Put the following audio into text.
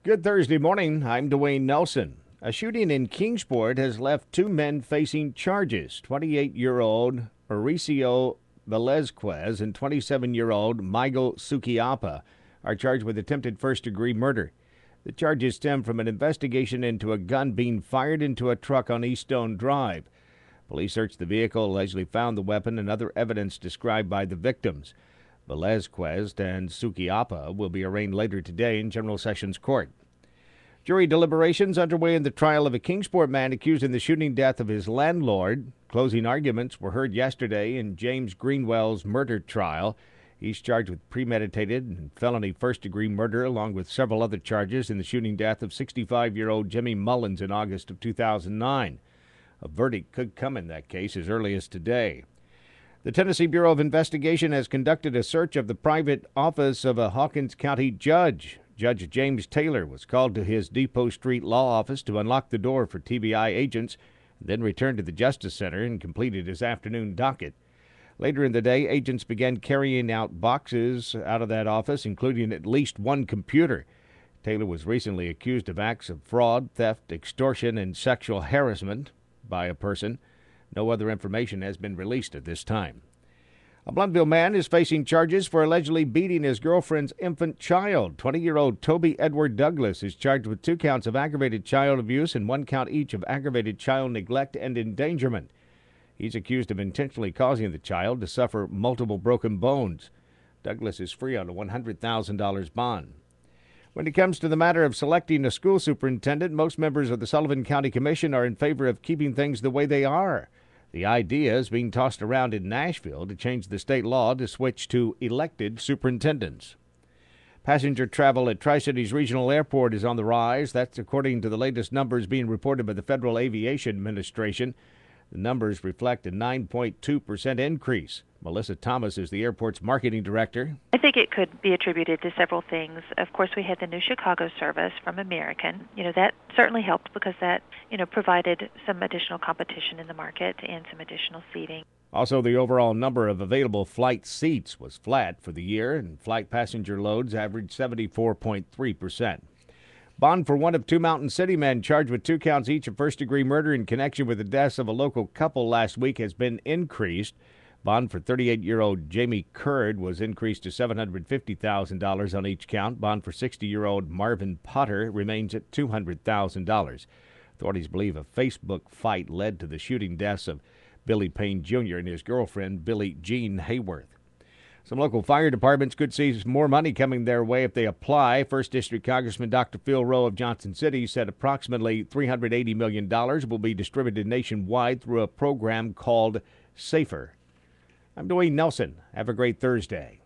Good Thursday morning. I'm Dwayne Nelson. A shooting in Kingsport has left two men facing charges. 28-year-old Mauricio Velazquez and 27-year-old Michael Sukiapa are charged with attempted first-degree murder. The charges stem from an investigation into a gun being fired into a truck on East Stone Drive. Police searched the vehicle, allegedly found the weapon and other evidence described by the victims. Velazquez and Sukiapa will be arraigned later today in General Sessions Court. Jury deliberations underway in the trial of a Kingsport man accused in the shooting death of his landlord. Closing arguments were heard yesterday in James Greenwell's murder trial. He's charged with premeditated and felony first-degree murder, along with several other charges in the shooting death of 65-year-old Jimmy Mullins in August of 2009. A verdict could come in that case as early as today. The Tennessee Bureau of Investigation has conducted a search of the private office of a Hawkins County judge. Judge James Taylor was called to his Depot Street law office to unlock the door for TBI agents, then returned to the Justice Center and completed his afternoon docket. Later in the day, agents began carrying out boxes out of that office, including at least one computer. Taylor was recently accused of acts of fraud, theft, extortion, and sexual harassment by a person. No other information has been released at this time. A Blountville man is facing charges for allegedly beating his girlfriend's infant child. 20-year-old Toby Edward Douglas is charged with 2 counts of aggravated child abuse and 1 count each of aggravated child neglect and endangerment. He's accused of intentionally causing the child to suffer multiple broken bones. Douglas is free on a $100,000 bond. When it comes to the matter of selecting a school superintendent, most members of the Sullivan County Commission are in favor of keeping things the way they are. The idea is being tossed around in Nashville to change the state law to switch to elected superintendents. Passenger travel at Tri-Cities Regional Airport is on the rise. That's according to the latest numbers being reported by the Federal Aviation Administration. The numbers reflect a 9.2% increase. Melissa Thomas is the airport's marketing director. I think it could be attributed to several things. Of course, we had the new Chicago service from American. That certainly helped because that, provided some additional competition in the market and some additional seating. Also, the overall number of available flight seats was flat for the year, and flight passenger loads averaged 74.3%. Bond for one of 2 Mountain City men charged with 2 counts each of first-degree murder in connection with the deaths of a local couple last week has been increased. Bond for 38-year-old Jamie Curd was increased to $750,000 on each count. Bond for 60-year-old Marvin Potter remains at $200,000. Authorities believe a Facebook fight led to the shooting deaths of Billy Payne Jr. and his girlfriend, Billie Jean Hayworth. Some local fire departments could see more money coming their way if they apply. 1st District Congressman Dr. Phil Rowe of Johnson City said approximately $380 million will be distributed nationwide through a program called SAFER. I'm Dwayne Nelson. Have a great Thursday.